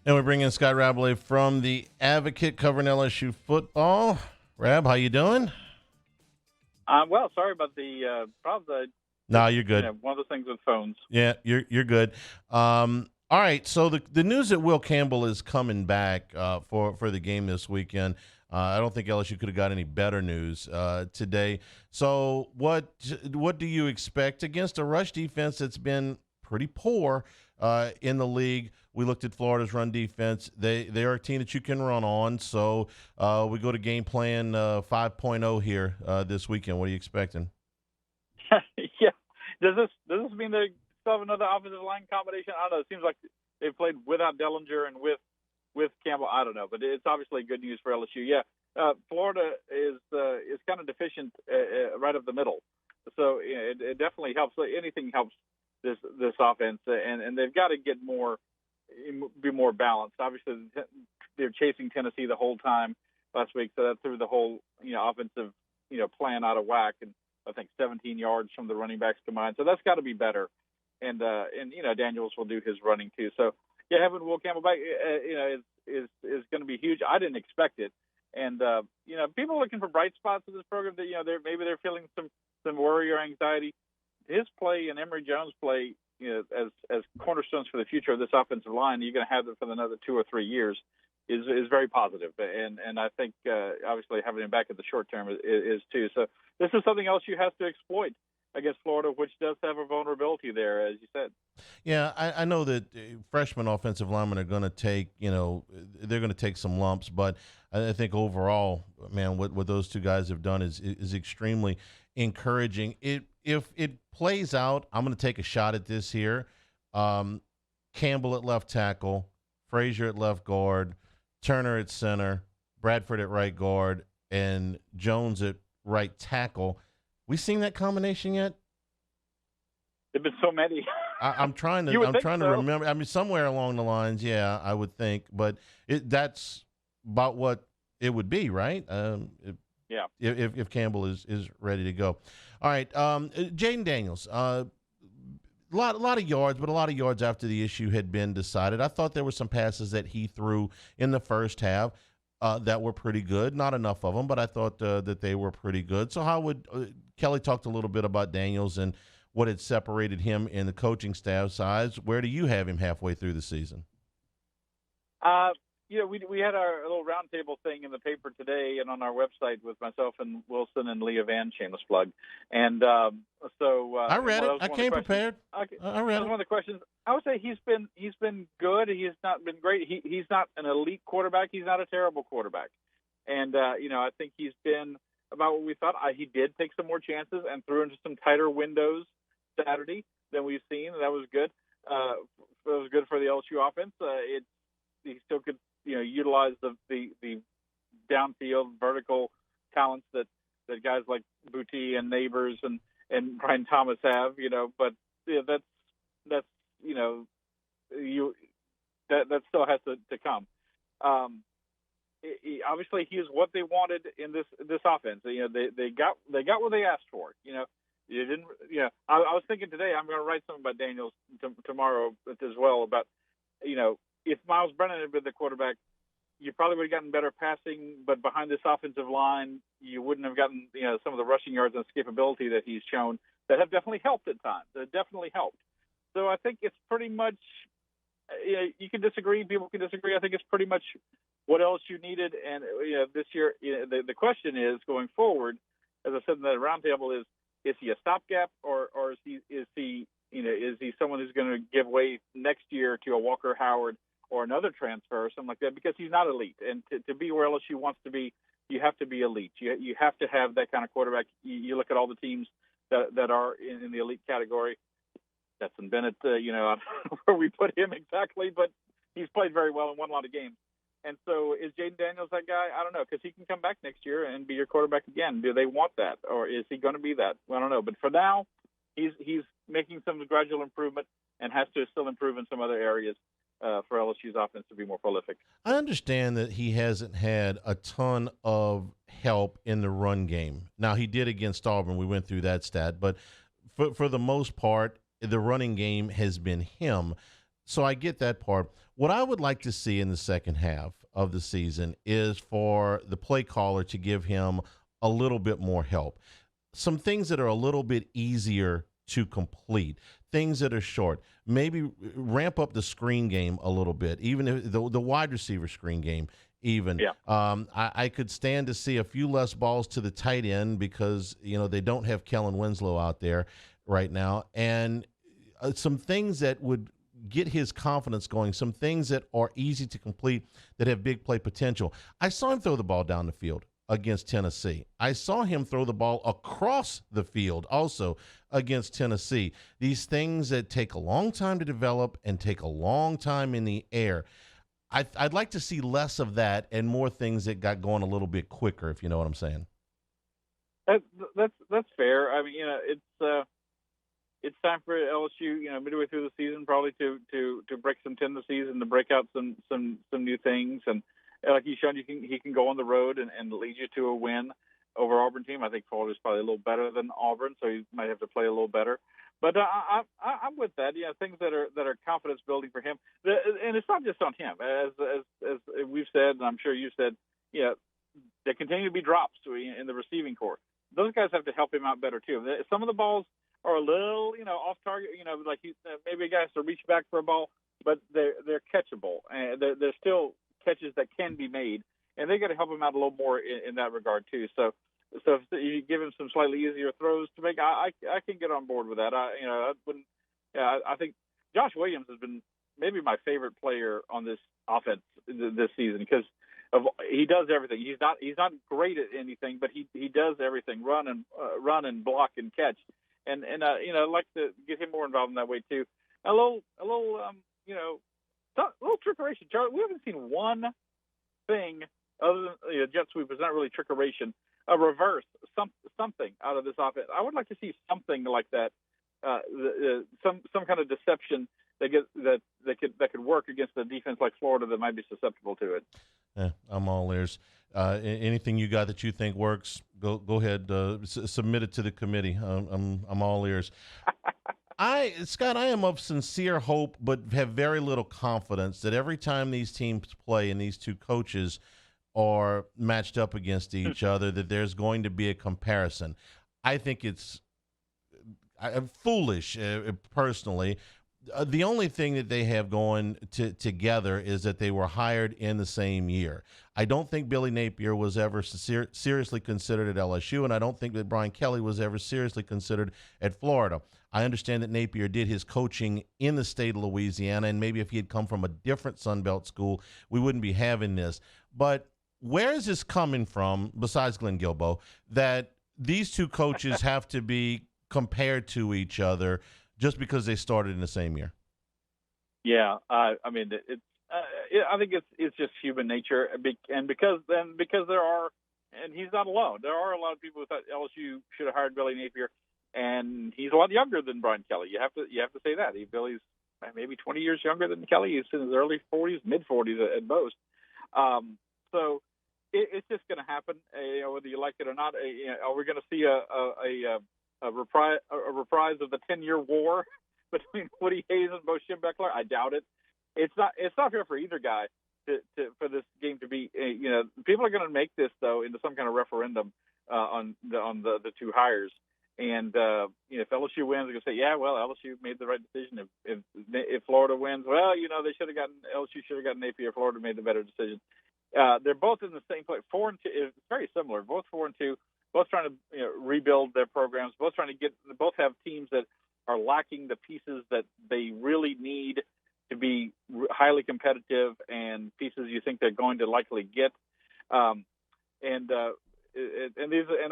And we bring in Scott Rabalais from the Advocate covering LSU football. Rab, how you doing? Well, sorry about the problems. No, you're good. One of those things with phones. Yeah, you're good. All right, so the news that Will Campbell is coming back for the game this weekend. I don't think LSU could have got any better news today. So what do you expect against a rush defense that's been pretty poor in the league? We looked at Florida's run defense. They are a team that you can run on. So we go to game plan 5.0 here this weekend. What are you expecting? Yeah. Does this mean they still have another offensive line combination? I don't know. It seems like they've played without Dellinger and with Campbell. I don't know, but it's obviously good news for LSU. Yeah, Florida is kind of deficient right up the middle, so it definitely helps. Anything helps this offense, and they've got to get be more balanced. Obviously, they're chasing Tennessee the whole time last week, so that threw the whole offensive plan out of whack. And I think 17 yards from the running backs combined. So that's got to be better. And Daniels will do his running too. So yeah, having Will Campbell back, is going to be huge. I didn't expect it. And people are looking for bright spots in this program that maybe they're feeling some worry or anxiety. His play and Emory Jones' play, as cornerstones for the future of this offensive line, you're going to have them for another 2 or 3 years. Is very positive, and I think obviously having him back at the short term is too. So this is something else you have to exploit against Florida, which does have a vulnerability there, as you said. Yeah, I know that freshman offensive linemen are going to take they're going to take some lumps, but I think overall, man, what those two guys have done is extremely encouraging. If it plays out, I'm going to take a shot at this here. Campbell at left tackle, Frazier at left guard, Turner at center, Bradford at right guard, and Jones at right tackle. We seen that combination yet? There've been so many. I'm trying to remember. I mean, somewhere along the lines, yeah, I would think, but that's about what it would be, right? Yeah. If Campbell is ready to go. All right, Jaden Daniels. A lot of yards, but a lot of yards after the issue had been decided. I thought there were some passes that he threw in the first half that were pretty good. Not enough of them, but I thought that they were pretty good. So how would Kelly talked a little bit about Daniels and what had separated him in the coaching staff size? Where do you have him halfway through the season? We had our little roundtable thing in the paper today and on our website with myself and Wilson and Leah Van, shameless plug. And so I read it. I came prepared. I read it. One of the questions. I would say he's been good. He has not been great. He's not an elite quarterback. He's not a terrible quarterback. And I think he's been about what we thought. He did take some more chances and threw into some tighter windows Saturday than we've seen. That was good. It was good for the LSU offense. He still could utilize the downfield vertical talents that guys like Boutte and Neighbors and Brian Thomas have, but that still has to come. Obviously he is what they wanted in this offense. They got what they asked for. You didn't. I was thinking today I'm going to write something about Daniels tomorrow as well about if Miles Brennan had been the quarterback, you probably would have gotten better passing, but behind this offensive line, you wouldn't have gotten some of the rushing yards and escapability that he's shown that have definitely helped at times. That definitely helped. So I think it's pretty much. You can disagree. People can disagree. I think it's pretty much what else you needed. And this year, the question is going forward. As I said in the roundtable, is he a stopgap or is he someone who's going to give way next year to a Walker Howard or another transfer or something like that, because he's not elite. And to be where LSU wants to be, you have to be elite. You have to have that kind of quarterback. You look at all the teams that are in the elite category. Stetson Bennett, I don't know where we put him exactly, but he's played very well and won a lot of games. And so is Jaden Daniels that guy? I don't know, because he can come back next year and be your quarterback again. Do they want that, or is he going to be that? I don't know. But for now, he's making some gradual improvement and has to still improve in some other areas for LSU's offense to be more prolific. I understand that he hasn't had a ton of help in the run game. Now, he did against Auburn. We went through that stat. But for the most part, the running game has been him. So I get that part. What I would like to see in the second half of the season is for the play caller to give him a little bit more help. Some things that are a little bit easier to complete, things that are short. Maybe ramp up the screen game a little bit, even if the wide receiver screen game. Even Yeah. I could stand to see a few less balls to the tight end because they don't have Kellen Winslow out there right now, and some things that would get his confidence going, some things that are easy to complete that have big play potential. I saw him throw the ball down the field against Tennessee. I saw him throw the ball across the field also against Tennessee. These things that take a long time to develop and take a long time in the air. I'd like to see less of that and more things that got going a little bit quicker, if you know what I'm saying. That's fair. I mean, it's time for LSU, midway through the season, probably to break some tendencies and to break out some new things. And like he's shown, he can go on the road and lead you to a win over Auburn team. I think Florida's probably a little better than Auburn, so he might have to play a little better. But I'm with that. Yeah, things that are confidence building for him, and it's not just on him. As we've said, and I'm sure you said, there continue to be drops in the receiving corps. Those guys have to help him out better too. Some of the balls are a little, off target. Like maybe a guy has to reach back for a ball, but they're catchable, and they're still catches that can be made, and they got to help him out a little more in that regard too. So if you give him some slightly easier throws to make, I can get on board with that. I wouldn't. Yeah, I think Josh Williams has been maybe my favorite player on this offense this season because he does everything. He's not great at anything, but he does everything: run and block and catch. And I'd like to get him more involved in that way too. A little trickeration. Charlie, we haven't seen one thing other than jet sweep is not really trickeration. A reverse, something out of this offense. I would like to see something like that. Some kind of deception that could work against a defense like Florida that might be susceptible to it. Yeah, I'm all ears. Anything you got that you think works, go ahead. Submit it to the committee. I'm all ears. Scott, I am of sincere hope, but have very little confidence that every time these teams play and these two coaches are matched up against each other, that there's going to be a comparison. I think it's foolish, personally. The only thing that they have going together is that they were hired in the same year. I don't think Billy Napier was ever seriously considered at LSU, and I don't think that Brian Kelly was ever seriously considered at Florida. I understand that Napier did his coaching in the state of Louisiana, and maybe if he had come from a different Sun Belt school, we wouldn't be having this. But where is this coming from, besides Glenn Guilbeau, that these two coaches have to be compared to each other just because they started in the same year? Yeah, I mean, I think it's just human nature, and because there are, and he's not alone. There are a lot of people who thought LSU should have hired Billy Napier, and he's a lot younger than Brian Kelly. You have to say that Billy's maybe 20 years younger than Kelly. He's in his early 40s, mid 40s at most. So it's just going to happen, whether you like it or not. Are we going to see a reprise of the 10-year war between Woody Hayes and Bo Schembechler? I doubt it. It's not fair for either guy for this game to be. People are going to make this though into some kind of referendum on the two hires. And if LSU wins, they're going to say, yeah, well, LSU made the right decision. If Florida wins, well, LSU should have gotten Napier. Florida made the better decision. They're both in the same place. 4-2. It's very similar. Both 4-2. Both trying to rebuild their programs. Both have teams that are lacking the pieces that they really need to be highly competitive, and pieces you think they're going to likely get. And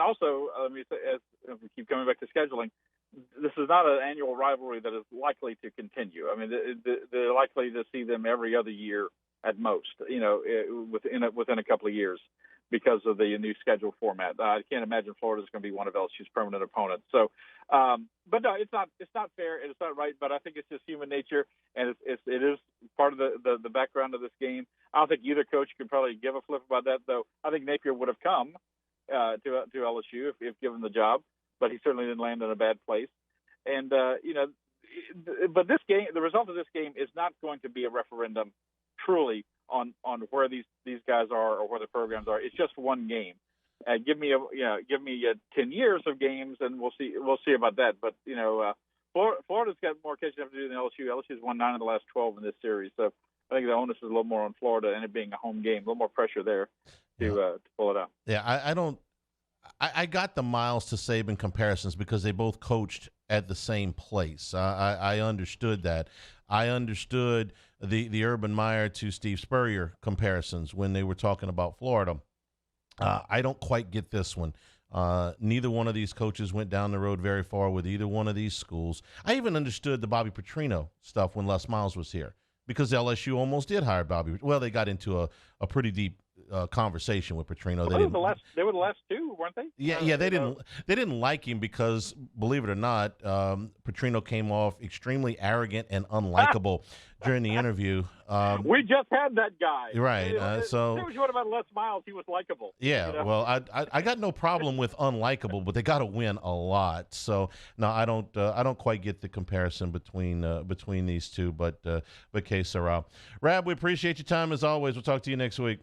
also, let me say, as we keep coming back to scheduling, this is not an annual rivalry that is likely to continue. I mean, they're likely to see them every other year at most, within a couple of years, because of the new schedule format. I can't imagine Florida's going to be one of LSU's permanent opponents. So, but no, it's not fair and it's not right. But I think it's just human nature, and it is part of the background of this game. I don't think either coach could probably give a flip about that, though. I think Napier would have come to LSU if given the job, but he certainly didn't land in a bad place. And but this game, the result of this game is not going to be a referendum, truly, on where these guys are or where the programs are. It's just one game. Give me 10 years of games, and we'll see about that. But Florida's got more catching up to do than LSU. LSU's won 9 of the last 12 in this series, so I think the onus is a little more on Florida, and it being a home game, a little more pressure there to pull it out. Yeah, I don't. I got the Miles to Saban comparisons because they both coached at the same place. I understood that. I understood the Urban Meyer to Steve Spurrier comparisons when they were talking about Florida. I don't quite get this one. Neither one of these coaches went down the road very far with either one of these schools. I even understood the Bobby Petrino stuff when Les Miles was here because LSU almost did hire Bobby. Well, they got into a pretty deep conversation with Petrino. They were the last two, weren't they? Yeah, they didn't like him because, believe it or not, Petrino came off extremely arrogant and unlikable during the interview. We just had that guy. Right. So what about Les Miles? He was likable. Yeah. Well, I got no problem with unlikable, but they got to win a lot. So no, I don't quite get the comparison between these two. But que sera. Rab, we appreciate your time as always. We'll talk to you next week.